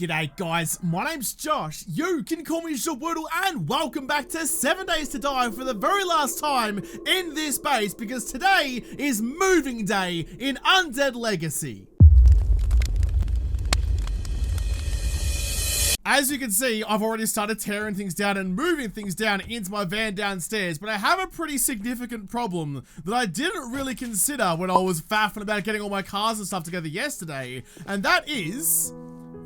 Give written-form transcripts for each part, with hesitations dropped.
G'day guys, my name's Josh, you can call me JaWoodle, and welcome back to 7 Days to Die for the very last time in this base, because today is moving day in Undead Legacy. As you can see, I've already started tearing things down and moving things down into my van downstairs, but I have a pretty significant problem that I didn't really consider when I was faffing about getting all my cars and stuff together yesterday, and that is...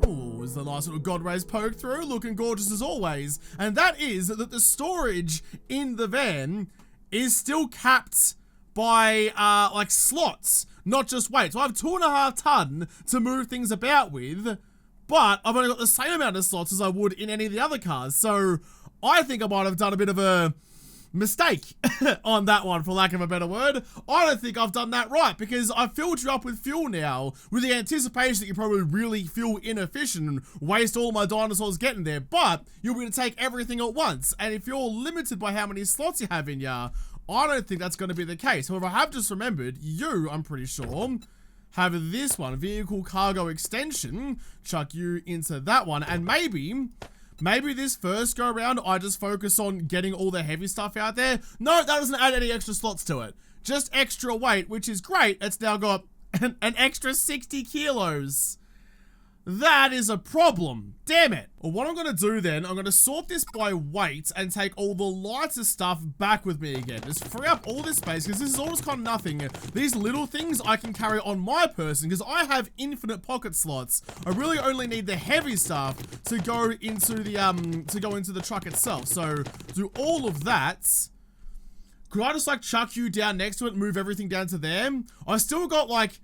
Ooh, is the nice little god rays poke through, looking gorgeous as always, and that is that the storage in the van is still capped by, like slots, not just weight. So I have 2.5 ton to move things about with, but I've only got the same amount of slots as I would in any of the other cars, so I think I might have done a bit of a mistake on that one, for lack of a better word. I don't think I've done that right, because I've filled you up with fuel now with the anticipation that you probably really feel inefficient and waste all my dinosaurs getting there, but you're going to take everything at once, and if you're limited by how many slots you have in ya, I don't think that's going to be the case. However, I have just remembered, you, I'm pretty sure, have this one, vehicle cargo extension. Chuck you into that one, and maybe this first go around, I just focus on getting all the heavy stuff out there. No, that doesn't add any extra slots to it. Just extra weight, which is great. It's now got an extra 60 kilos. That is a problem. Damn it. Well, what I'm going to do then, I'm going to sort this by weight and take all the lighter stuff back with me again. Just free up all this space, because this is all just kind of nothing. These little things I can carry on my person, because I have infinite pocket slots. I really only need the heavy stuff to go into the truck itself. So do all of that. Could I just like chuck you down next to it and move everything down to there? I still got like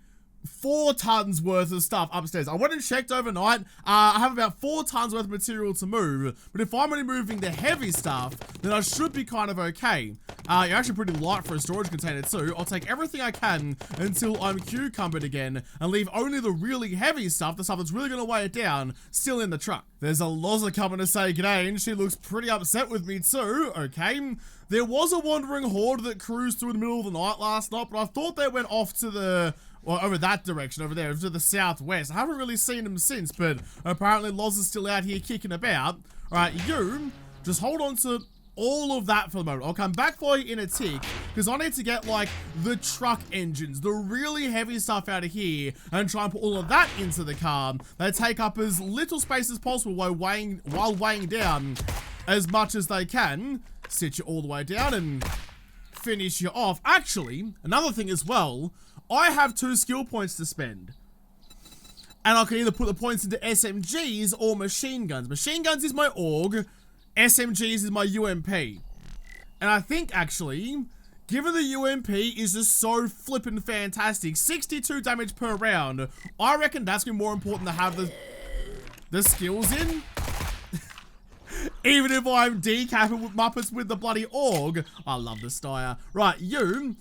4 tons worth of stuff upstairs. I went and checked overnight. I have about 4 tons worth of material to move, but if I'm only moving the heavy stuff, then I should be kind of okay. You're actually pretty light for a storage container too. I'll take everything I can until I'm cucumbered again and leave only the really heavy stuff, the stuff that's really going to weigh it down, still in the truck. There's a Loza coming to say g'day, and she looks pretty upset with me too. Okay. There was a wandering horde that cruised through the middle of the night last night, but I thought they went off to the... well, over that direction, over there, to the southwest. I haven't really seen them since, but apparently Loz is still out here kicking about. Alright, you, just hold on to all of that for the moment. I'll come back for you in a tick, because I need to get, like, the truck engines, the really heavy stuff out of here, and try and put all of that into the car. They take up as little space as possible while weighing down as much as they can. Sit you all the way down and finish you off. Actually, another thing as well, I have 2 skill points to spend, and I can either put the points into SMGs or machine guns. Machine guns is my AUG, SMGs is my UMP, and I think actually, given the UMP is just so flippin' fantastic, 62 damage per round, I reckon that's gonna be more important to have the skills in. Even if I'm decapping with Muppets with the bloody AUG. I love the style. Right, you,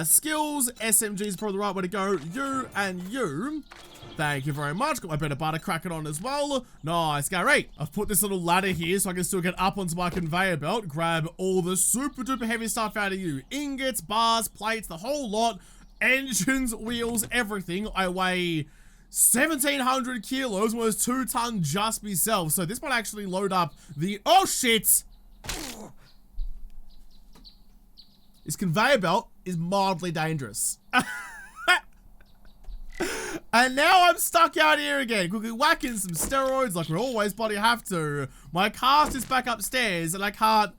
skills, SMG is probably the right way to go. You and you. Thank you very much. Got my better butter cracking on as well. Nice, Gary. I've put this little ladder here so I can still get up onto my conveyor belt. Grab all the super duper heavy stuff out of you. Ingots, bars, plates, the whole lot. Engines, wheels, everything. I weigh 1,700 kilos, was 2 tons just myself. So this might actually load up the... oh shit! This conveyor belt is mildly dangerous. And now I'm stuck out here again. Quickly whacking some steroids like we always bloody have to. My cast is back upstairs and I can't...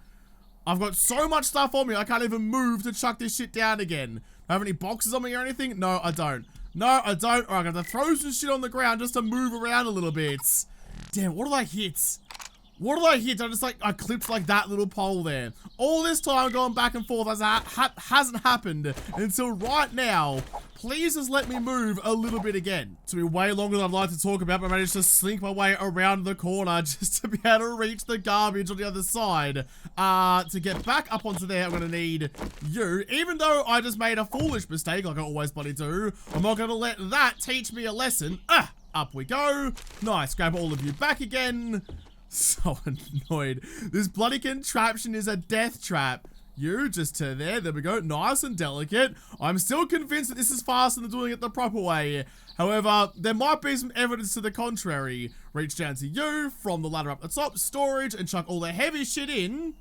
I've got so much stuff on me I can't even move to chuck this shit down again. Do I have any boxes on me or anything? No, I don't. No, I don't. Alright, I'm gonna throw some shit on the ground just to move around a little bit. Damn, what did I hit? What did I hit? I clipped like that little pole there. All this time going back and forth hasn't happened until right now. Please just let me move a little bit again. It's been way longer than I'd like to talk about, but I managed to slink my way around the corner just to be able to reach the garbage on the other side. To get back up onto there, I'm gonna need you. Even though I just made a foolish mistake, like I always bloody do, I'm not gonna let that teach me a lesson. Up we go. Nice, grab all of you back again. So annoyed. This bloody contraption is a death trap. You just to there. There we go. Nice and delicate. I'm still convinced that this is faster than doing it the proper way. However, there might be some evidence to the contrary. Reach down to you from the ladder up the top. Storage and chuck all the heavy shit in.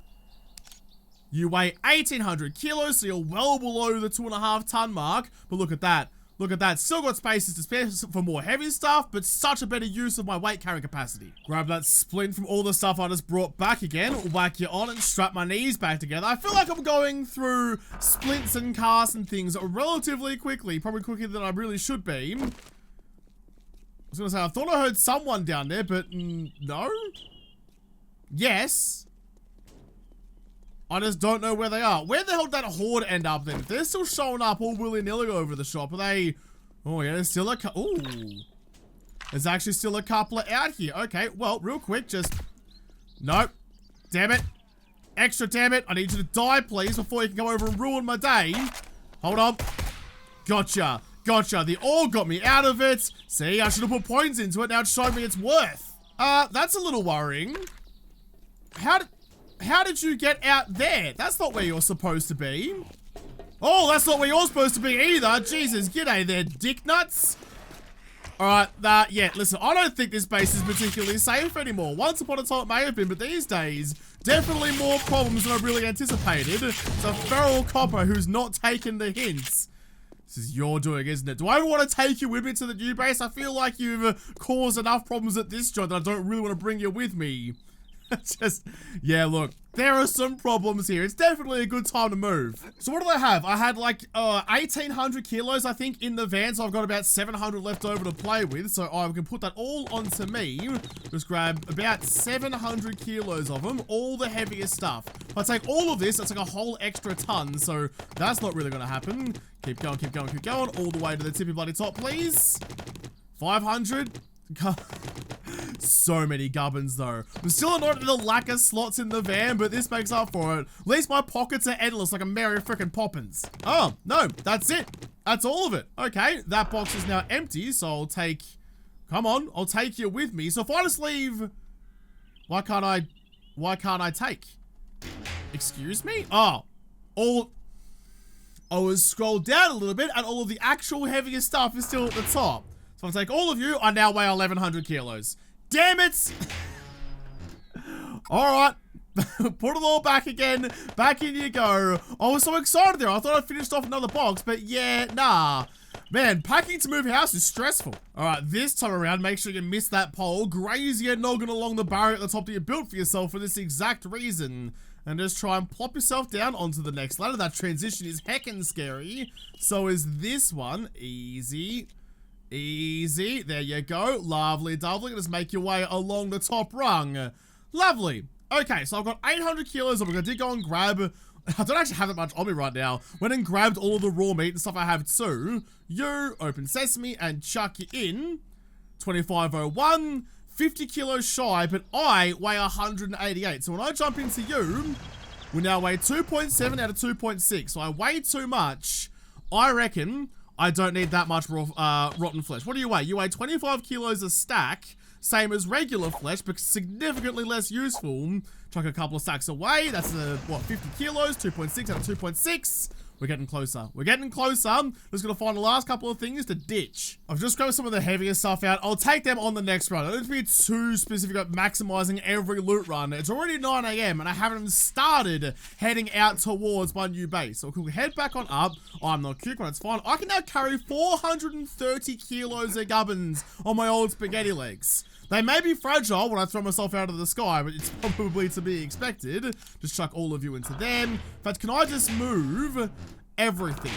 You weigh 1,800 kilos, so you're well below the 2.5 ton mark. But look at that. Look at that. Still got spaces to spare for more heavy stuff, but such a better use of my weight carrying capacity. Grab that splint from all the stuff I just brought back again. Whack you on and strap my knees back together. I feel like I'm going through splints and casts and things relatively quickly. Probably quicker than I really should be. I was going to say, I thought I heard someone down there, but no? Yes. I just don't know where they are. Where the hell did that horde end up then? If they're still showing up all willy-nilly over the shop, are they... Oh yeah, there's still a ooh. There's actually still a couple out here. Okay, well, real quick, just... Nope. Damn it. Extra damn it. I need you to die, please, before you can go over and ruin my day. Hold on. Gotcha. Gotcha. They all got me out of it. See, I should have put points into it. Now it's showing me its worth. That's a little worrying. How did you get out there? That's not where you're supposed to be. Oh, that's not where you're supposed to be either. Jesus, g'day there, dick nuts. Alright, yeah, listen, I don't think this base is particularly safe anymore. Once upon a time it may have been, but these days, definitely more problems than I really anticipated. It's a feral copper who's not taking the hints. This is your doing, isn't it? Do I want to take you with me to the new base? I feel like you've caused enough problems at this joint that I don't really want to bring you with me. Just, yeah, look, there are some problems here. It's definitely a good time to move. So what do I have? I had like 1,800 kilos, I think, in the van. So I've got about 700 left over to play with. So I can put that all onto me. Just grab about 700 kilos of them. All the heaviest stuff. If I take all of this, that's like a whole extra ton. So that's not really going to happen. Keep going, keep going, keep going. All the way to the tippy bloody top, please. 500. So many gubbins though. I'm still annoyed at the lack of slots in the van, but this makes up for it. At least my pockets are endless like a Mary frickin' Poppins. Oh, no, that's it. That's all of it. Okay, that box is now empty, so I'll take... Come on, I'll take you with me. So if I just leave... Why can't I take? Excuse me? Oh, I was scrolled down a little bit and all of the actual heaviest stuff is still at the top. So if I take all of you, I now weigh 1,100 kilos. Damn it! Alright. Put it all back again. Back in you go. I was so excited there. I thought I finished off another box, but yeah, nah. Man, packing to move house is stressful. Alright, this time around, make sure you miss that pole. Graze your noggin along the barrier at the top that you built for yourself for this exact reason. And just try and plop yourself down onto the next ladder. That transition is heckin' scary. So is this one. Easy. Easy. There you go. Lovely, lovely. Just make your way along the top rung. Lovely. Okay, so I've got 800 kilos. I'm going to go and grab... I don't actually have that much on me right now. Went and grabbed all of the raw meat and stuff I have too. You open sesame and chuck you in. 2501. 50 kilos shy, but I weigh 188. So when I jump into you, we now weigh 2.7 out of 2.6. So I weigh too much. I reckon... I don't need that much raw, rotten flesh. What do you weigh? You weigh 25 kilos a stack, same as regular flesh, but significantly less useful. Chuck a couple of stacks away. That's, what, 50 kilos, 2.6 out of 2.6. We're getting closer. We're getting closer. Just gonna find the last couple of things to ditch. I've just grabbed some of the heavier stuff out. I'll take them on the next run. I don't need to be too specific about maximizing every loot run. It's already 9 AM and I haven't started heading out towards my new base. So we'll head back on up. Oh, I'm not cute, but it's fine. I can now carry 430 kilos of gubbins on my old spaghetti legs. They may be fragile when I throw myself out of the sky, but it's probably to be expected. Just chuck all of you into them. In fact, can I just move everything?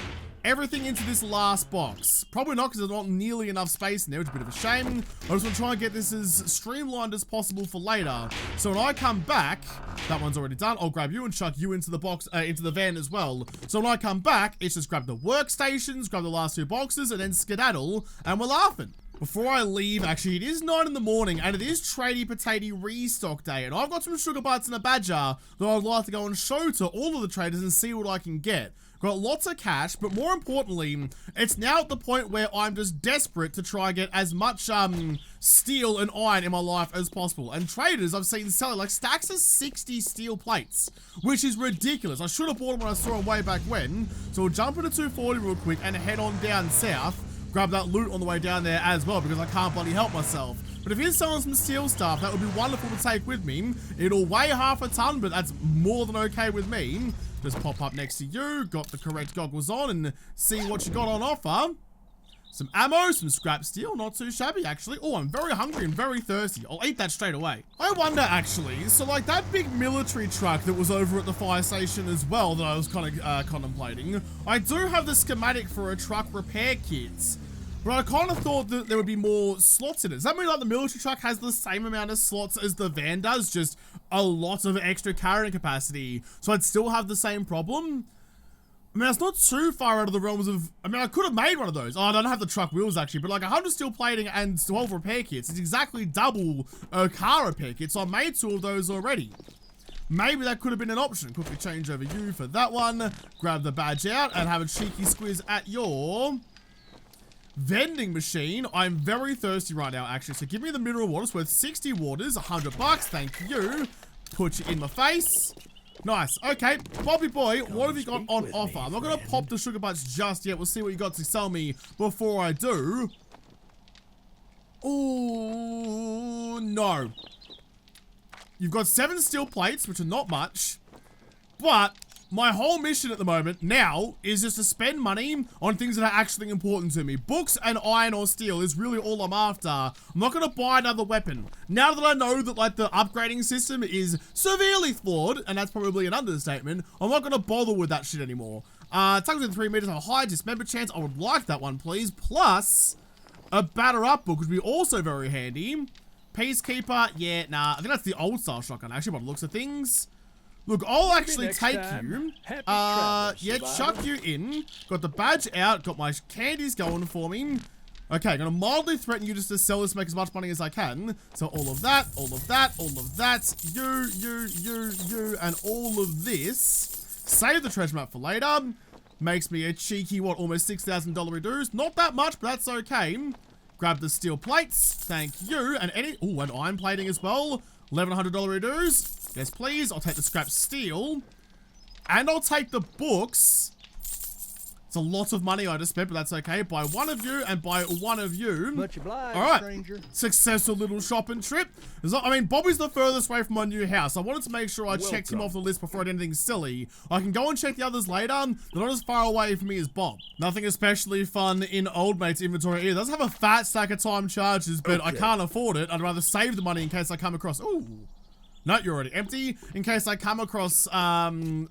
Everything into this last box. Probably not, because there's not nearly enough space in there, which is a bit of a shame. I just want to try and get this as streamlined as possible for later. So when I come back, that one's already done. I'll grab you and chuck you into the box, into the van as well. So when I come back, it's just grab the workstations, grab the last 2 boxes, and then skedaddle, and we're laughing. Before I leave, actually, it is 9 in the morning, and it is Tradie Potato restock day, and I've got some sugar bites and a badger that I'd like to go and show to all of the traders and see what I can get. Got lots of cash, but more importantly, it's now at the point where I'm just desperate to try and get as much steel and iron in my life as possible. And traders I've seen selling like stacks of 60 steel plates, which is ridiculous. I should have bought them when I saw them way back when. So we'll jump into 240 real quick and head on down south. Grab that loot on the way down there as well, because I can't bloody help myself. But if he's selling some steel stuff, that would be wonderful to take with me. It'll weigh half a ton, but that's more than okay with me. Just pop up next to you, got the correct goggles on, and see what you got on offer. Some ammo, some scrap steel, not too shabby actually. Oh, I'm very hungry and very thirsty. I'll eat that straight away. I wonder actually, so like that big military truck that was over at the fire station as well that I was kind of contemplating, I do have the schematic for a truck repair kit. But I kind of thought that there would be more slots in it. Does that mean like the military truck has the same amount of slots as the van does? Just a lot of extra carrying capacity. So I'd still have the same problem? I mean, it's not too far out of the realms of... I mean, I could have made one of those. Oh, I don't have the truck wheels actually, but like 100 steel plating and 12 repair kits. It's exactly double a car repair kit. So I made 2 of those already. Maybe that could have been an option. Quickly change over you for that one. Grab the badge out and have a cheeky squiz at your... vending machine. I'm very thirsty right now, actually. So give me the mineral water. It's worth 60 waters, 100 bucks. Thank you. Put you in my face. Nice. Okay, Bobby boy, what have you got on offer? I'm not going to pop the sugar bites just yet. We'll see what you got to sell me before I do. Oh, no. You've got 7 steel plates, which are not much, but my whole mission at the moment now is just to spend money on things that are actually important to me. Books and iron or steel is really all I'm after. I'm not going to buy another weapon. Now that I know that like the upgrading system is severely flawed, and that's probably an understatement, I'm not going to bother with that shit anymore. Attack within 3 meters, a high dismember chance. I would like that one, please. Plus, a batter up book would be also very handy. Peacekeeper, yeah, nah. I think that's the old style shotgun actually, by the looks of things. Look, I'll actually take you. Yeah, chuck you in. Got the badge out. Got my candies going for me. Okay, I'm gonna mildly threaten you just to sell this, make as much money as I can. So all of that, all of that, all of that. You, and all of this. Save the treasure map for later. Makes me a cheeky, what, almost $6,000 dues. Not that much, but that's okay. Grab the steel plates. Thank you. And any, oh, and iron plating as well. $1,100 dues. Yes, please. I'll take the scrap steel. And I'll take the books. It's a lot of money I just spent, but that's okay. Buy one of you and buy one of you. Much obliged, all right. stranger. Successful little shopping trip. I mean, Bobby's the furthest away from my new house. I wanted to make sure I checked him off the list before I did anything silly. I can go and check the others later. They're not as far away from me as Bob. Nothing especially fun in Old Mate's inventory either. It does have a fat stack of time charges, but I can't afford it. I'd rather save the money in case I come across... Ooh. No, you're already empty. In case I come across something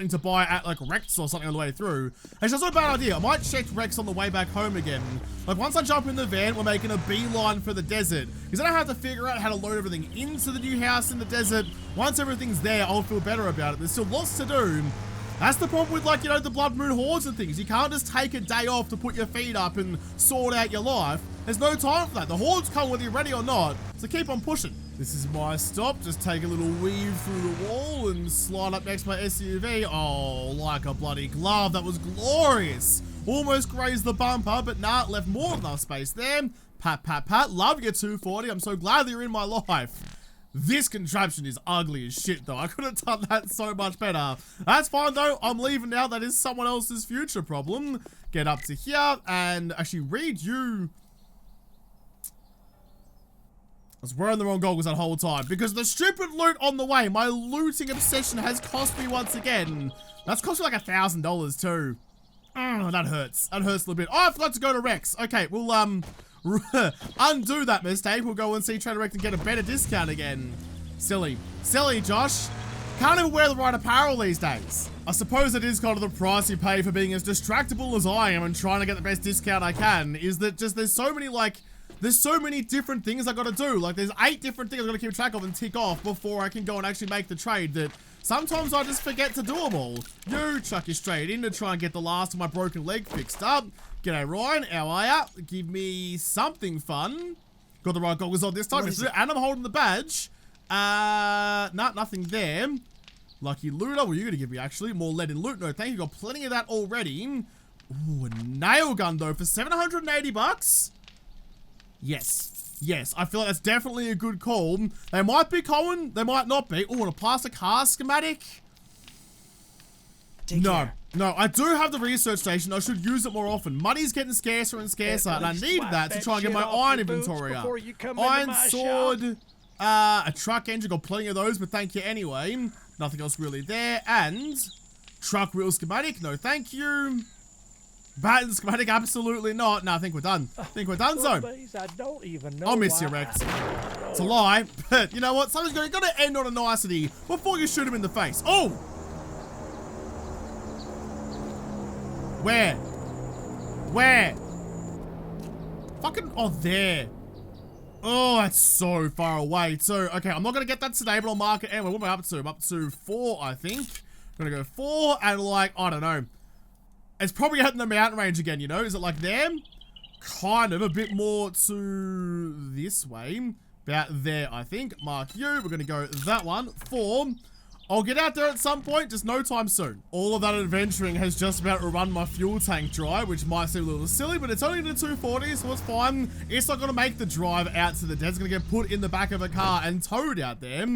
to buy at like Rex or something on the way through. Actually, that's not a bad idea. I might check Rex on the way back home again. Like once I jump in the van, we're making a beeline for the desert. Because then I have to figure out how to load everything into the new house in the desert. Once everything's there, I'll feel better about it. There's still lots to do. That's the problem with like, you know, the Blood Moon hordes and things. You can't just take a day off to put your feet up and sort out your life. There's no time for that. The hordes come whether you're ready or not. So keep on pushing. This is my stop. Just take a little weave through the wall and slide up next to my SUV. Oh, like a bloody glove. That was glorious. Almost grazed the bumper, but nah, left more than enough space there. Pat, pat, pat. Love your 240. I'm so glad that you're in my life. This contraption is ugly as shit though. I could have done that so much better. That's fine though. I'm leaving now. That is someone else's future problem. Get up to here and actually read you. I was wearing the wrong goggles that whole time because the stupid loot on the way, my looting obsession has cost me once again. That's cost me like $1,000 too. Oh, that hurts. That hurts a little bit. Oh, I forgot to go to Rex. Okay, we'll undo that mistake. We'll go and see Trader Rex and get a better discount again. Silly. Silly, Josh. Can't even wear the right apparel these days. I suppose it is kind of the price you pay for being as distractible as I am and trying to get the best discount I can, is that just there's so many like... There's so many different things I gotta do. Like, there's 8 different things I gotta keep track of and tick off before I can go and actually make the trade that sometimes I just forget to do them all. You chuck you straight in to try and get the last of my broken leg fixed up. G'day, Ryan. How are ya? Give me something fun. Got the right goggles on this time. And I'm holding the badge. Nothing there. Lucky looter. What are you going to give me, actually? More lead in loot. No, thank you. Got plenty of that already. Ooh, a nail gun, though, for 780 bucks. Yes. Yes, I feel like that's definitely a good call. They might be common. They might not be. Ooh, and a plastic car schematic. No, I do have the research station. I should use it more often. Money's getting scarcer and scarcer, and I need that to try and get my iron inventory up. Iron sword, a truck engine, got plenty of those, but thank you anyway. Nothing else really there, and truck wheel schematic, no thank you. Batten schematic, absolutely not. No, I think we're done. Zone. I'll miss you, Rex. It's a lie, but you know what? Something's got to end on a nicety before you shoot him in the face. Oh! Where? Fucking, oh, there. Oh, that's so far away. So, okay, I'm not going to get that today, but I'll mark it anyway. What am I up to? I'm up to 4, I think. I'm going to go 4 and like, I don't know. It's probably out in the mountain range again, you know? Is it like there? Kind of, a bit more to this way. About there, I think. Mark you. We're going to go that one. 4. I'll get out there at some point, just no time soon. All of that adventuring has just about run my fuel tank dry, which might seem a little silly, but it's only the 240, so it's fine. It's not gonna make the drive out to the dead. It's gonna get put in the back of a car and towed out there.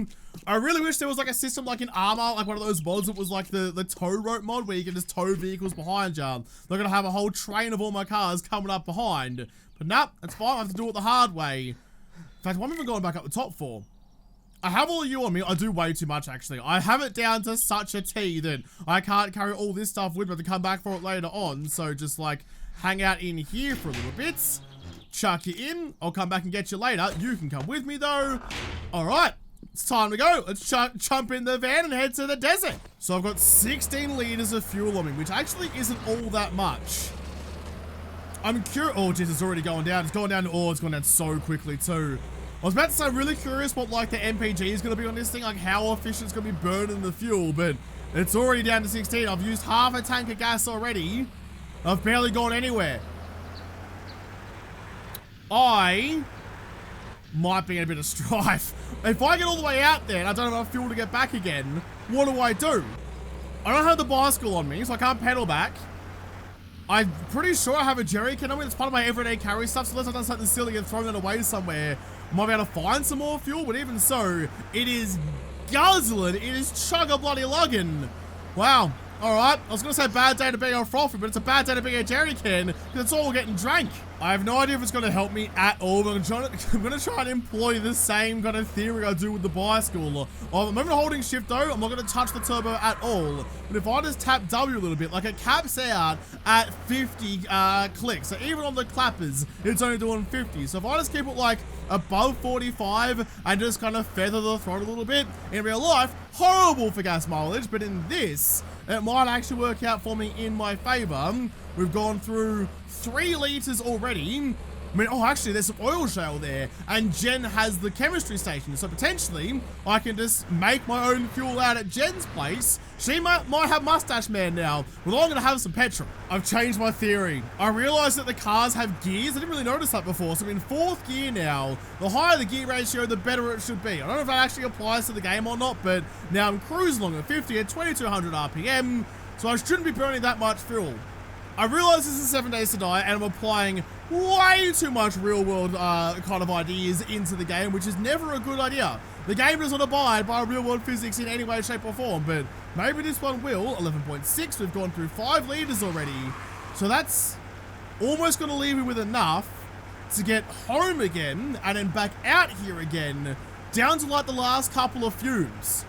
I really wish there was like a system like in Armor, like one of those mods that was like the tow rope mod where you can just tow vehicles behind you. They're gonna have a whole train of all my cars coming up behind. But nah, it's fine, I have to do it the hard way. In fact, what am I even going back up the top for? I have all of you on me. I do way too much, actually. I have it down to such a T that I can't carry all this stuff with me to come back for it later on. So just like hang out in here for a little bit. Chuck you in. I'll come back and get you later. You can come with me though. All right. It's time to go. Let's jump in the van and head to the desert. So I've got 16 liters of fuel on me, which actually isn't all that much. I'm curious. Oh, jeez, it's already going down. It's going down. Oh, it's going down so quickly too. I was about to say, I'm really curious what like the MPG is going to be on this thing, like how efficient it's going to be burning the fuel, but it's already down to 16. I've used half a tank of gas already. I've barely gone anywhere. I might be in a bit of strife. If I get all the way out there and I don't have enough fuel to get back again, what do? I don't have the bicycle on me, so I can't pedal back. I'm pretty sure I have a jerry can on me. It's part of my everyday carry stuff, so unless I've done something silly and thrown it away somewhere, I might be able to find some more fuel, but even so, it is guzzling. It is chug-a-bloody-lugging. Wow. Alright, I was going to say bad day to be a frothy, but it's a bad day to be a jerry can, because it's all getting drank. I have no idea if it's going to help me at all, but I'm going to try and employ the same kind of theory I do with the bicycle. I'm even holding shift though, I'm not going to touch the turbo at all. But if I just tap W a little bit, like it caps out at 50 clicks. So even on the clappers, it's only doing 50. So if I just keep it like above 45 and just kind of feather the throttle a little bit, in real life, horrible for gas mileage, but in this, it might actually work out for me in my favor. We've gone through 3 liters already. I mean, oh, actually, there's some oil shale there, and Jen has the chemistry station, so potentially I can just make my own fuel out at Jen's place. She might have Mustache Man now. Well, I'm going to have some petrol. I've changed my theory. I realized that the cars have gears. I didn't really notice that before, so I'm in 4th gear now. The higher the gear ratio, the better it should be. I don't know if that actually applies to the game or not, but now I'm cruising along at 50 at 2200 RPM, so I shouldn't be burning that much fuel. I realize this is 7 Days to Die, and I'm applying way too much real-world kind of ideas into the game, which is never a good idea. The game doesn't abide by real-world physics in any way, shape, or form, but maybe this one will. 11.6, we've gone through 5 liters already, so that's almost going to leave me with enough to get home again, and then back out here again, down to like the last couple of fumes.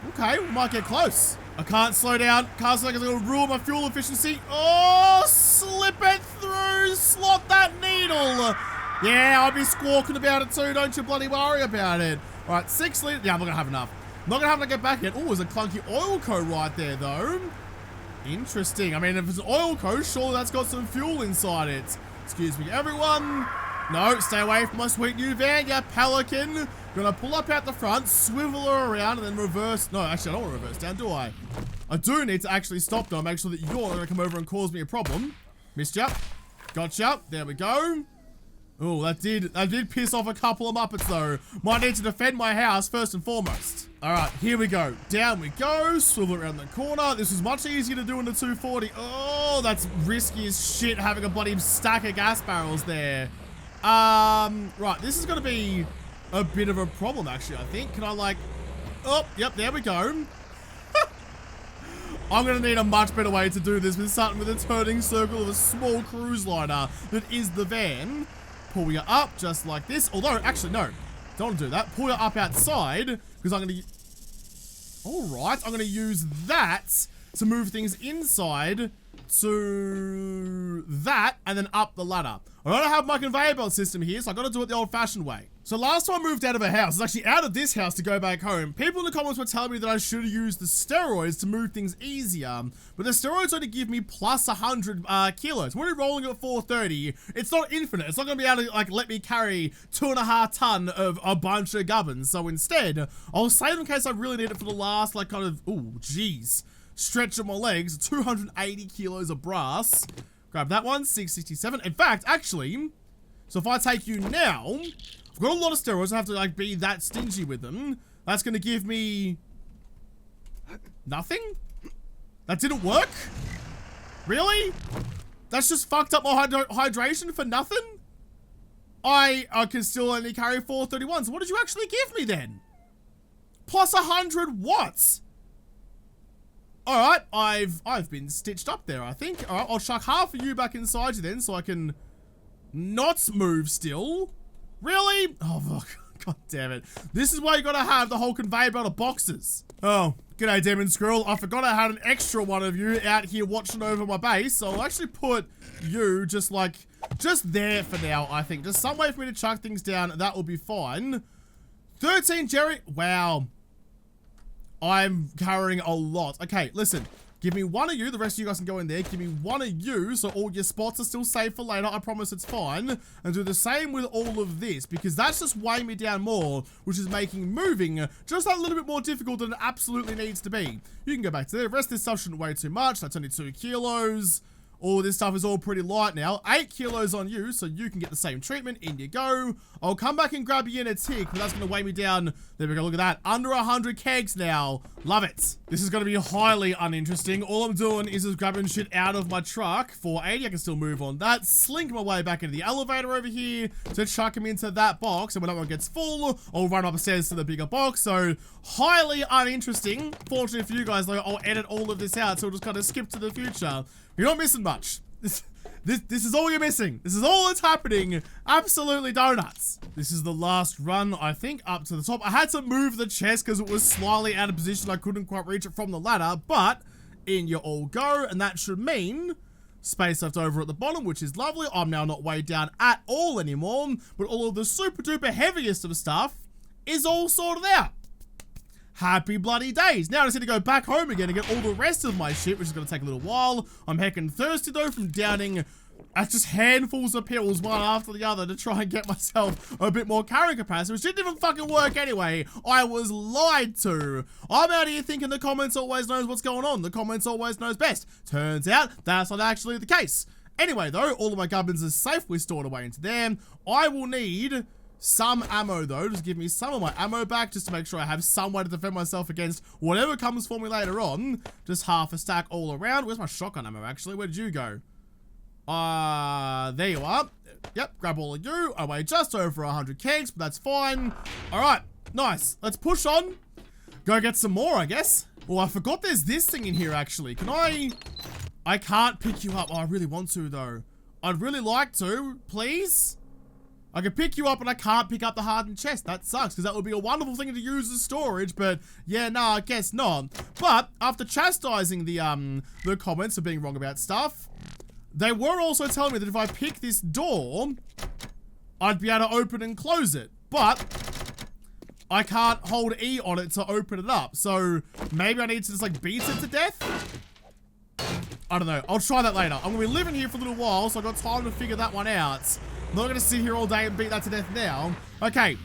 Okay, we might get close. I can't slow down. Car's like it's gonna ruin my fuel efficiency. Oh, slip it through. Slot that needle. Yeah, I'll be squawking about it too. Don't you bloody worry about it. All right, 6 liters. Yeah, I'm not gonna have enough. I'm not gonna have to get back yet. Oh, there's a clunky oil co right there though. Interesting. I mean, if it's an oil co, surely that's got some fuel inside it. Excuse me, everyone. No, stay away from my sweet new van, you pelican. Gonna pull up out the front, swivel her around, and then reverse. No, actually, I don't want to reverse down, do I? I do need to actually stop, though, make sure that you're not gonna come over and cause me a problem. Missed ya. Gotcha. There we go. Oh, that did piss off a couple of Muppets though. Might need to defend my house first and foremost. All right, here we go. Down we go. Swivel around the corner. This is much easier to do in the 240. Oh, that's risky as shit having a bloody stack of gas barrels there. Right, this is gonna be a bit of a problem actually, I think. Can I like, oh, yep, there we go. I'm gonna need a much better way to do this with something with a turning circle of a small cruise liner that is the van. Pull you up just like this. Although, actually, no. Don't want to do that. Pull you up outside because I'm going to... Alright, I'm going to use that to move things inside to that and then up the ladder. I don't have my conveyor belt system here, so I got to do it the old-fashioned way. So last time I moved out of a house, I was actually out of this house to go back home. People in the comments were telling me that I should have used the steroids to move things easier, but the steroids only give me plus 100 kilos. When we're rolling at 430, it's not infinite. It's not going to be able to like let me carry 2.5 ton of a bunch of gubbins. So instead, I'll save them in case I really need it for the last like kind of, ooh, geez, stretch of my legs. 280 kilos of brass. Grab that one, 667. In fact, actually, so if I take you now, I've got a lot of steroids. I have to like be that stingy with them. That's going to give me nothing. That didn't work. Really? That's just fucked up my hydration for nothing. I can still only carry 431. So what did you actually give me then? Plus 100 watts. All right, I've been stitched up there, I think. All right, I'll chuck half of you back inside you then so I can not move still. Really? Oh, fuck. God damn it. This is why you gotta have the whole conveyor belt of boxes. Oh, g'day, Demon Squirrel. I forgot I had an extra one of you out here watching over my base, so I'll actually put you just there for now, I think. Just some way for me to chuck things down, that will be fine. 13 Jerry. Wow. I'm carrying a lot. Okay, listen. Give me one of you. The rest of you guys can go in there. Give me one of you so all your spots are still safe for later. I promise it's fine. And do the same with all of this because that's just weighing me down more, which is making moving just a little bit more difficult than it absolutely needs to be. You can go back to there. The rest of this stuff shouldn't weigh too much. That's only 2 kilos. All this stuff is all pretty light now. 8 kilos on you, so you can get the same treatment. In you go. I'll come back and grab you in a tick, but that's going to weigh me down. There we go, look at that. Under 100 kegs now. Love it. This is going to be highly uninteresting. All I'm doing is just grabbing shit out of my truck. 480, I can still move on that. Slink my way back into the elevator over here to chuck him into that box. And when that one gets full, I'll run upstairs to the bigger box. So, highly uninteresting. Fortunately for you guys, though, I'll edit all of this out, so we'll just kind of skip to the future. You're not missing much. This is all you're missing. This is all that's happening. Absolutely donuts. This is the last run, I think, up to the top. I had to move the chest because it was slightly out of position. I couldn't quite reach it from the ladder, but in you all go, and that should mean space left over at the bottom, which is lovely. I'm now not weighed down at all anymore, but all of the super duper heaviest of stuff is all sorted out. Happy bloody days. Now I just need to go back home again and get all the rest of my shit, which is going to take a little while. I'm heckin' thirsty though from downing just handfuls of pills one after the other to try and get myself a bit more carrying capacity, which didn't even fucking work anyway. I was lied to. I'm out here thinking the comments always knows what's going on. The comments always knows best. Turns out that's not actually the case. Anyway though, all of my gubbins are safely stored away into there. I will need some ammo though. Just give me some of my ammo back just to make sure I have some way to defend myself against whatever comes for me later on. Just half a stack all around. Where's my shotgun ammo actually? Where did you go? There you are. Yep, grab all of you. I weigh just over 100 kegs, but that's fine. Alright, nice. Let's push on. Go get some more, I guess. Oh, I forgot there's this thing in here actually. Can I can't pick you up. Oh, I really want to though. I'd really like to. Please? I can pick you up and I can't pick up the hardened chest. That sucks because that would be a wonderful thing to use as storage, but yeah, no, I guess not. But after chastising the comments for being wrong about stuff, they were also telling me that if I pick this door, I'd be able to open and close it, but I can't hold E on it to open it up. So maybe I need to just like beat it to death. I don't know. I'll try that later. I'm gonna be living here for a little while, so I've got time to figure that one out. I'm not gonna sit here all day and beat that to death now. Okay.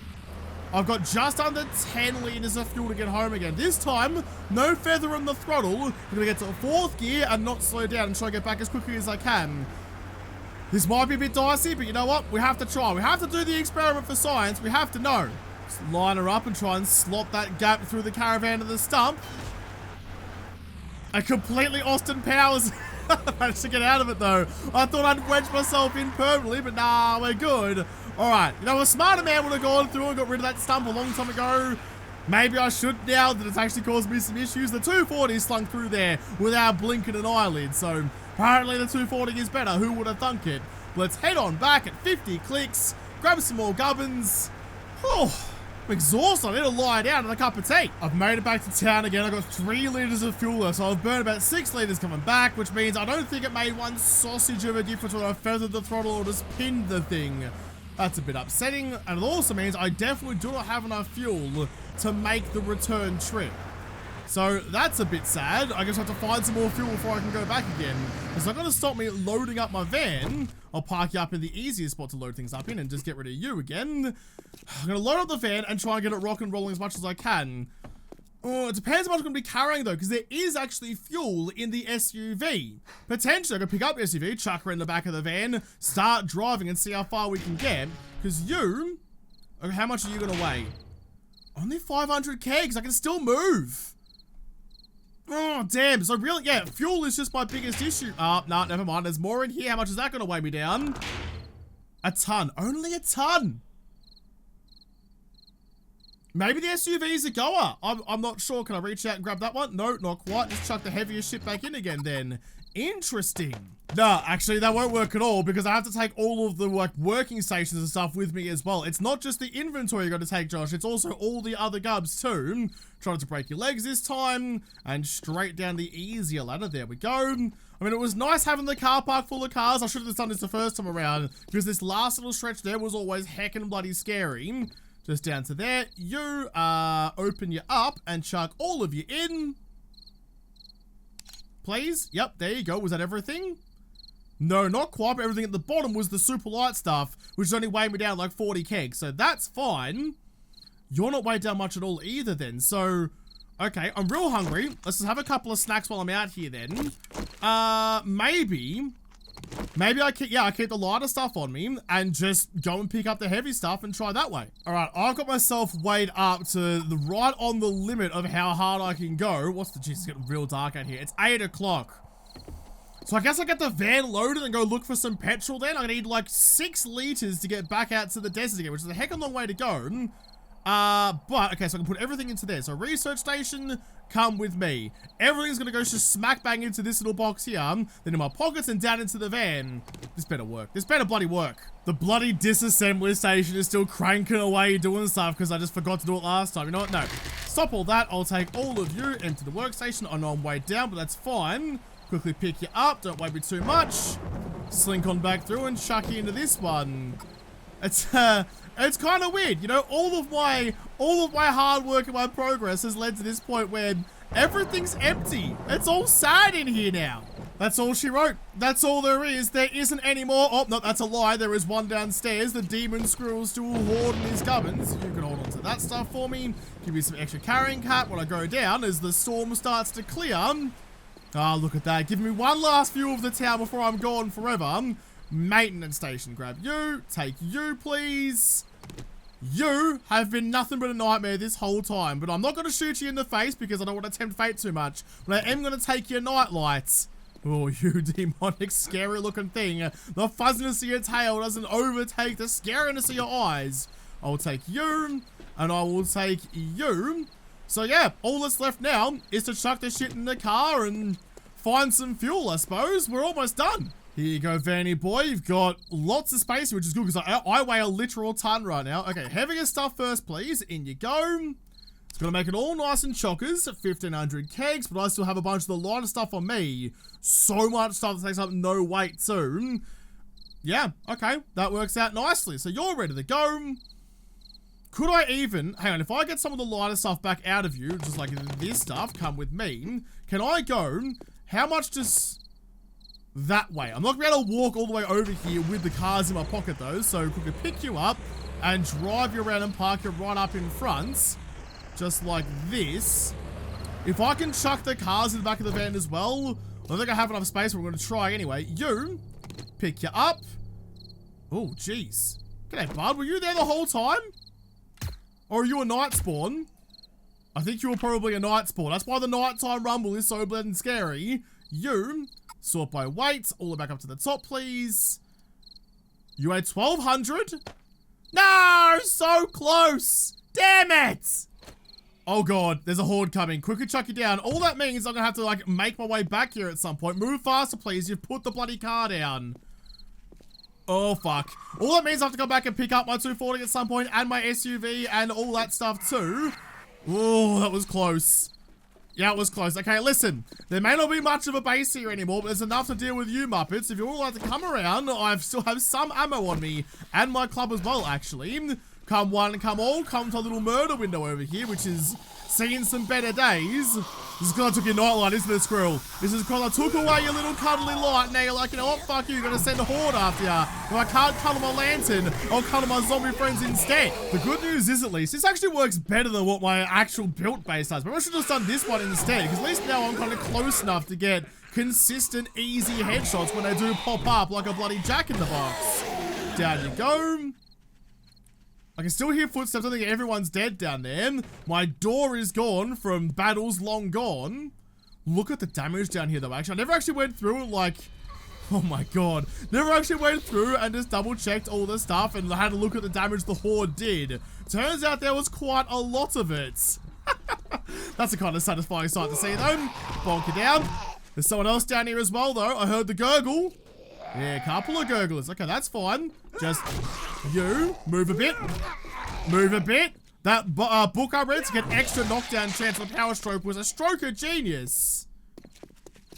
I've got just under 10 liters of fuel to get home again. This time, no feather on the throttle. I'm gonna get to 4th gear and not slow down and try to get back as quickly as I can. This might be a bit dicey, but you know what? We have to try. We have to do the experiment for science. We have to know. Just line her up and try and slot that gap through the caravan to the stump. I completely Austin Powers managed to get out of it though. I thought I'd wedge myself in permanently, but nah, we're good. All right, you know, a smarter man would have gone through and got rid of that stump a long time ago. Maybe I should now that it's actually caused me some issues. The 240 slung through there without blinking an eyelid, so apparently the 240 is better. Who would have thunk it? Let's head on back at 50 clicks, grab some more gubbins. Oh, I'm exhausted. I need to lie down and a cup of tea. I've made it back to town again. I've got 3 litres of fuel left, so I've burned about 6 litres coming back, which means I don't think it made one sausage of a difference whether I feathered the throttle or just pinned the thing. That's a bit upsetting, and it also means I definitely do not have enough fuel to make the return trip. So that's a bit sad. I guess I have to find some more fuel before I can go back again. It's not going to stop me loading up my van. I'll park you up in the easiest spot to load things up in and just get rid of you again. I'm going to load up the van and try and get it rock and rolling as much as I can. Oh, it depends how much I'm going to be carrying though, because there is actually fuel in the SUV. Potentially I could pick up the SUV, chuck her in the back of the van, start driving and see how far we can get. Because you, okay, how much are you going to weigh? Only 500 kegs, I can still move. Oh, damn. So really, yeah, fuel is just my biggest issue. No, never mind. There's more in here. How much is that going to weigh me down? A ton. Only a ton. Maybe the SUV's a goer. I'm not sure. Can I reach out and grab that one? No, not quite. Just chuck the heaviest shit back in again then. Interesting. No, actually that won't work at all because I have to take all of the like working stations and stuff with me as well. It's not just the inventory you got to take, Josh. It's also all the other gubs too. Try not to break your legs this time. And straight down the easier ladder. There we go. I mean, it was nice having the car park full of cars. I should have done this the first time around because this last little stretch there was always heckin' bloody scary. Just down to there. You open you up and chuck all of you in. Please. Yep, there you go. Was that everything? No, not quite, but everything at the bottom was the super light stuff, which only weighed me down like 40 kegs. So that's fine. You're not weighed down much at all either then. So, okay, I'm real hungry. Let's just have a couple of snacks while I'm out here then. Maybe I keep the lighter stuff on me and just go and pick up the heavy stuff and try that way. All right, I've got myself weighed up to the right on the limit of how hard I can go. What's the Jesus? It's getting real dark out here. It's 8 o'clock. So I guess I get the van loaded and go look for some petrol then. I need like 6 liters to get back out to the desert again, which is a heck of a long way to go. But, okay, so I can put everything into there. So research station, come with me. Everything's gonna go just smack bang into this little box here, then in my pockets and down into the van. This better work. This better bloody work. The bloody disassembly station is still cranking away doing stuff because I just forgot to do it last time. You know what? No. Stop all that. I'll take all of you into the workstation. I know I'm weighed down, but that's fine. Quickly pick you up. Don't weigh me too much. Slink on back through and chuck you into this one. It's kind of weird, you know, all of my hard work and my progress has led to this point where everything's empty. It's all sad in here now. That's all she wrote. That's all there is. There isn't any more. Oh, no, that's a lie. There is one downstairs. The demon squirrel's still hoarding his gubbins. You can hold on to that stuff for me. Give me some extra carrying cap when I go down as the storm starts to clear. Ah, look at that. Give me one last view of the town before I'm gone forever. Maintenance station. Grab you. Take you, please. You have been nothing but a nightmare this whole time, but I'm not going to shoot you in the face because I don't want to tempt fate too much, but I am going to take your night lights. Oh, you demonic, scary looking thing. The fuzziness of your tail doesn't overtake the scariness of your eyes. I'll take you, and I will take you. So yeah, all that's left now is to chuck this shit in the car and find some fuel, I suppose. We're almost done. Here you go, Vanny boy. You've got lots of space, which is good because I weigh a literal ton right now. Okay, heavier stuff first, please. In you go. It's going to make it all nice and chockers. 1,500 kegs, but I still have a bunch of the lighter stuff on me. So much stuff that takes up no weight soon. Yeah, okay. That works out nicely. So you're ready to go. Could I even... Hang on, if I get some of the lighter stuff back out of you, just like this stuff, come with me. Can I go... How much does... That way. I'm not going to be able to walk all the way over here with the cars in my pocket though, so quickly pick you up and drive you around and park you right up in front. Just like this. If I can chuck the cars in the back of the van as well, I think I have enough space, but we're going to try anyway. You, Pick you up. Oh, jeez. G'day, bud. Were you there the whole time? Or are you a night spawn? I think you were probably a night spawn. That's why the nighttime rumble is so bloody scary. You, sort by weight, all the way back up to the top, please. You had 1,200. No, so close. Damn it. Oh god, there's a horde coming. Quickly chuck you down. All that means I'm gonna have to like make my way back here at some point. Move faster, please. You've put the bloody car down. Oh fuck. All that means I have to go back and pick up my 240 at some point and my SUV and all that stuff too. Oh, that was close. Yeah, it was close. Okay, listen. There may not be much of a base here anymore, but there's enough to deal with you, Muppets. If you're all allowed to come around, I still have some ammo on me. And my club as well, actually. Come one, come all. Come to a little murder window over here, which is seeing some better days. This is because I took your nightlight, isn't it, Squirrel? This is because I took away your little cuddly light. Now you're like, you know what? Fuck you. You're going to send a horde after you. If I can't cuddle my lantern, I'll cuddle my zombie friends instead. The good news is, at least, this actually works better than what my actual built base does. But I should have done this one instead, because at least now I'm kind of close enough to get consistent, easy headshots when they do pop up like a bloody jack-in-the-box. Down you go. I can still hear footsteps. I think everyone's dead down there. My door is gone from battles long gone. Look at the damage down here, though, actually. I never actually went through it, like... Oh, my God. Never actually went through and just double-checked all the stuff and had a look at the damage the horde did. Turns out there was quite a lot of it. That's a kind of satisfying sight to see, though. Bonk you down. There's someone else down here as well, though. I heard the gurgle. Yeah, a couple of gurglers. Okay, that's fine. Just you move a bit. Move a bit. That book I read to get extra knockdown chance on power stroke was a stroke of genius.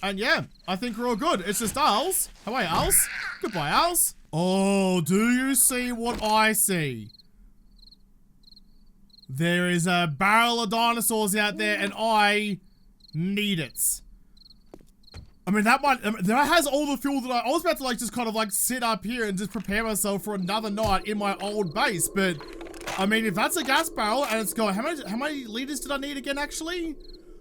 And yeah, I think we're all good. It's just Owls. How are you, Owls? Goodbye, Owls. Oh, do you see what I see? There is a barrel of dinosaurs out there and I need it. I mean, that has all the fuel that I was about to like just kind of like sit up here and just prepare myself for another night in my old base. But I mean, if that's a gas barrel and it's got, how many liters did I need again, actually?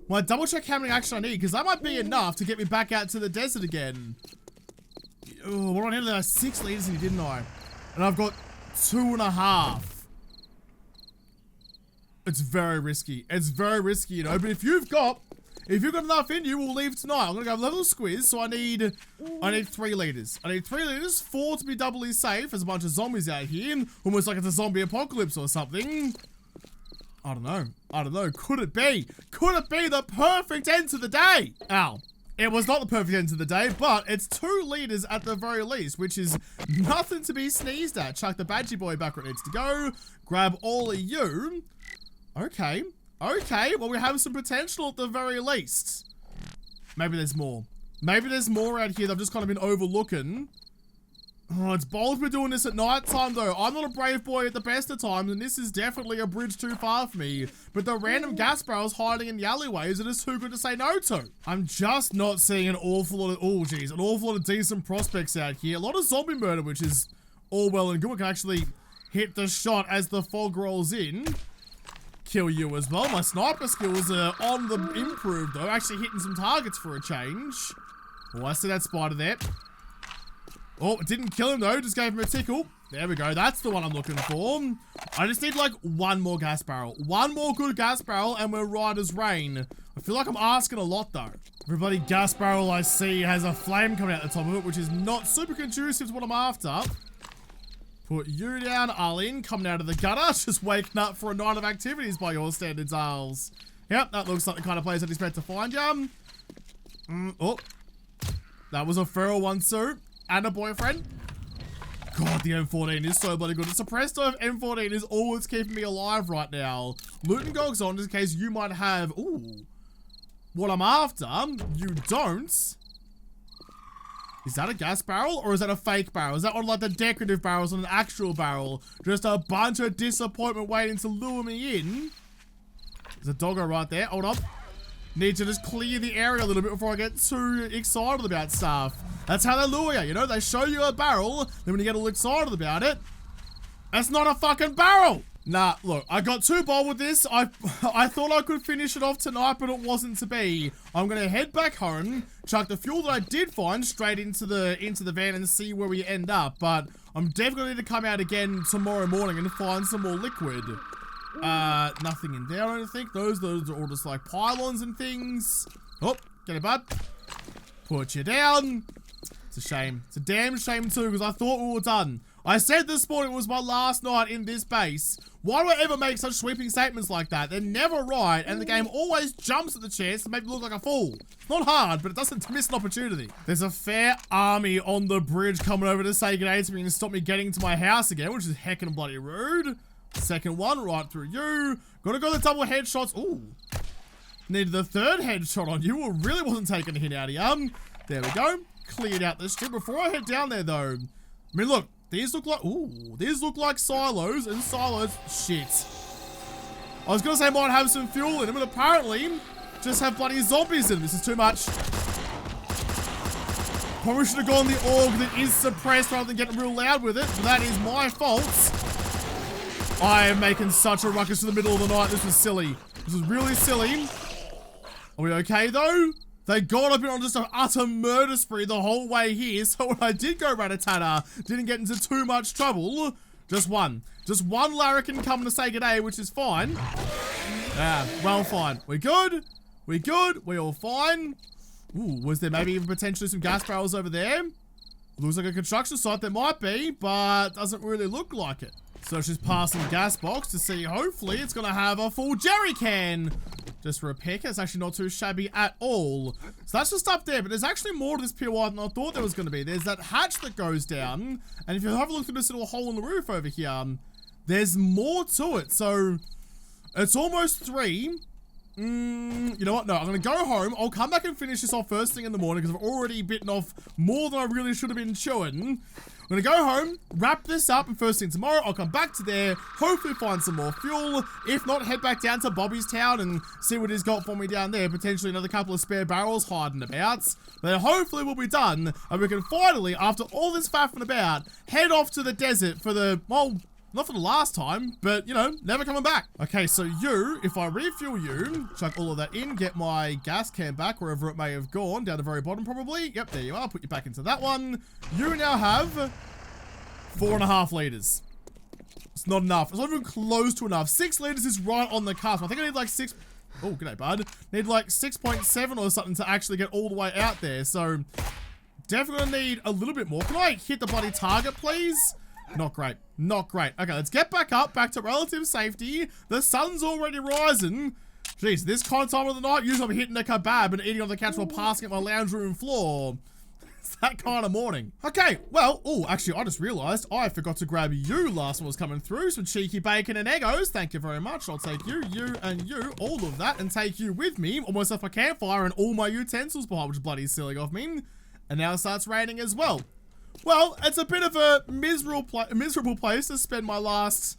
Well, double check how many actually I need, because that might be enough to get me back out to the desert again. Oh, what I needed 6 liters in, didn't I? And I've got 2.5. It's very risky. It's very risky, you know, but if you've got enough in you, we'll leave tonight. I'm gonna go level squiz, so I need 3 liters. I need 3 liters, 4 to be doubly safe. There's a bunch of zombies out here, almost like it's a zombie apocalypse or something. I don't know. I don't know. Could it be? Could it be the perfect end to the day? Ow. It was not the perfect end to the day, but it's 2 liters at the very least, which is nothing to be sneezed at. Chuck the badgie boy back where it needs to go. Grab all of you. Okay. Okay, well, we have some potential at the very least. Maybe there's more. Maybe there's more out here that I've just kind of been overlooking. Oh, it's bold we're doing this at night time, though. I'm not a brave boy at the best of times, and this is definitely a bridge too far for me. But the random gas barrels hiding in the alleyways are just too good to say no to. I'm just not seeing an awful lot of, oh, geez, an awful lot of decent prospects out here. A lot of zombie murder, which is all well and good. We can actually hit the shot as the fog rolls in. Kill you as well. My sniper skills are on the improve, though. Actually hitting some targets for a change. Oh, I see that spider there. Oh, it didn't kill him, though. Just gave him a tickle. There we go. That's the one I'm looking for. I just need, like, 1 more gas barrel. 1 more good gas barrel, and we're right as rain. I feel like I'm asking a lot, though. Every bloody gas barrel I see has a flame coming out the top of it, which is not super conducive to what I'm after. Put you down, Arlene, coming out of the gutter, just waking up for a night of activities by your standards, Owls. Yep, that looks like the kind of place I'd expect to find you. Oh, that was a feral one, too. And a boyfriend. God, the M14 is so bloody good. The suppressed of M14 is all that's keeping me alive right now. Loot and Gog's on, just in case you might have, ooh, what I'm after. You don't. Is that a gas barrel or is that a fake barrel? Is that one like the decorative barrels on an actual barrel? Just a bunch of disappointment waiting to lure me in. There's a doggo right there. Hold up. Need to just clear the area a little bit before I get too excited about stuff. That's how they lure you, you know? They show you a barrel, then when you get all excited about it, that's not a fucking barrel! Nah, look, I got too bold with this. I thought I could finish it off tonight, but it wasn't to be. I'm gonna head back home, chuck the fuel that I did find straight into the van and see where we end up. But I'm definitely gonna need to come out again tomorrow morning and find some more liquid. Nothing in there, I don't think. Those are all just like pylons and things. Oh, get it, bud. Put you down. It's a shame. It's a damn shame too, because I thought we were done. I said this morning was my last night in this base. Why do I ever make such sweeping statements like that? They're never right, and the game always jumps at the chance to make me look like a fool. It's not hard, but it doesn't miss an opportunity. There's a fair army on the bridge coming over to say g'day to me and stop me getting to my house again, which is heckin' bloody rude. Second one, right through you. Gotta go the double headshots. Ooh. Needed the third headshot on you. It really wasn't taking a hit out of you. There we go. Cleared out the strip. Before I head down there, though, I mean, look. These look like, ooh, these look like silos, and silos, shit. I was gonna say might have some fuel in them, but apparently just have bloody zombies in them. This is too much. Probably should have gone the org that is suppressed rather than getting real loud with it. So that is my fault. I am making such a ruckus in the middle of the night. This was silly. This is really silly. Are we okay though? They got up on just an utter murder spree the whole way here, so when I did go rat-a-tat-ta, didn't get into too much trouble. Just one larrikin coming to say g'day, which is fine. Yeah, well, fine. We good? We good? We all fine? Ooh, was there maybe even potentially some gas barrels over there? Looks like a construction site. There might be, but doesn't really look like it. So she's passing gas box to see, hopefully it's gonna have a full jerry can. Just for a pick. It's actually not too shabby at all. So that's just up there, but there's actually more to this POI than I thought there was going to be. There's that hatch that goes down, and if you have a look through this little hole in the roof over here, there's more to it. So it's almost 3. You know what? No, I'm going to go home. I'll come back and finish this off first thing in the morning because I've already bitten off more than I really should have been chewing. I'm gonna go home, wrap this up, and first thing tomorrow, I'll come back to there, hopefully find some more fuel. If not, head back down to Bobby's town and see what he's got for me down there. Potentially another couple of spare barrels hiding about. But then hopefully we'll be done, and we can finally, after all this faffing about, head off to the desert for the, well, not for the last time, but, you know, never coming back. Okay, so you, if I refuel you, chuck all of that in, get my gas can back wherever it may have gone, down the very bottom probably. Yep, there you are. Put you back into that one. You now have 4.5 liters. It's not enough. It's not even close to enough. 6 liters is right on the cusp. I think I need like 6. Oh, g'day, bud. Need like 6.7 or something to actually get all the way out there. So, definitely gonna need a little bit more. Can I hit the bloody target, please? Not great. Not great. Okay, let's get back up, back to relative safety. The sun's already rising. Jeez, this kind of time of the night, usually I'm hitting a kebab and eating on the couch while passing at my lounge room floor. It's that kind of morning. Okay, well, oh, actually, I just realized I forgot to grab you last one was coming through. Some cheeky bacon and Eggos. Thank you very much. I'll take you, and you, all of that, and take you with me. Almost off a campfire and all my utensils behind, which is bloody silly of me. And now it starts raining as well. Well, it's a bit of a miserable place to spend my last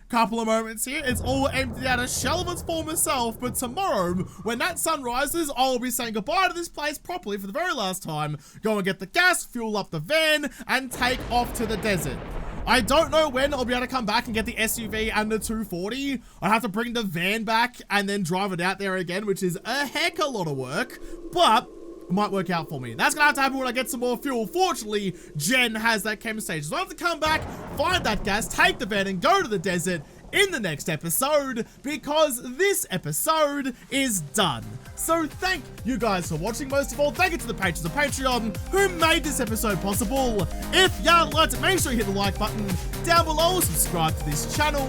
couple of moments here. It's all emptied out, a shell of its former self, but tomorrow, when that sun rises, I'll be saying goodbye to this place properly for the very last time, go and get the gas, fuel up the van, and take off to the desert. I don't know when I'll be able to come back and get the SUV and the 240. I have to bring the van back and then drive it out there again, which is a heck of a lot of work, but it might work out for me. That's gonna have to happen when I get some more fuel. Fortunately, Jen has that chem station. So I have to come back, find that gas, take the van, and go to the desert in the next episode, because this episode is done. So thank you guys for watching. Most of all, thank you to the patrons of Patreon who made this episode possible. If you liked it, make sure you hit the like button down below, subscribe to this channel,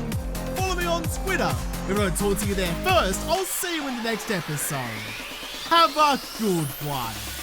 follow me on Twitter. If I don't talk to you there first, I'll see you in the next episode. Have a good one.